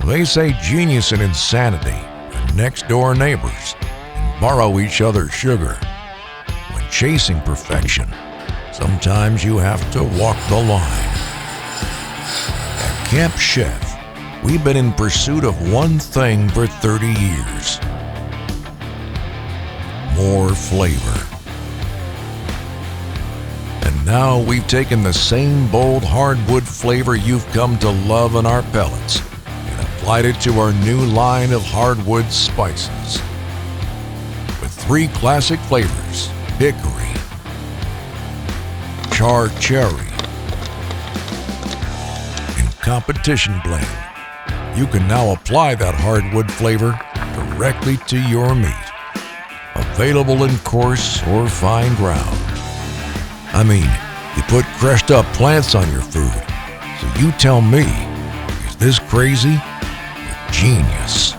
They say genius and insanity are next-door neighbors and borrow each other's sugar. When chasing perfection, sometimes you have to walk the line. At Camp Chef, we've been in pursuit of one thing for 30 years. More flavor. And now we've taken the same bold hardwood flavor you've come to love in our pellets and applied it to our new line of Hardwood Spices. With 3 classic flavors: Hickory, Char Cherry, and Competition Blend, you can now apply that hardwood flavor directly to your meat. Available in coarse or fine ground. I mean, you put crushed up plants on your food. So you tell me, is this crazy or genius?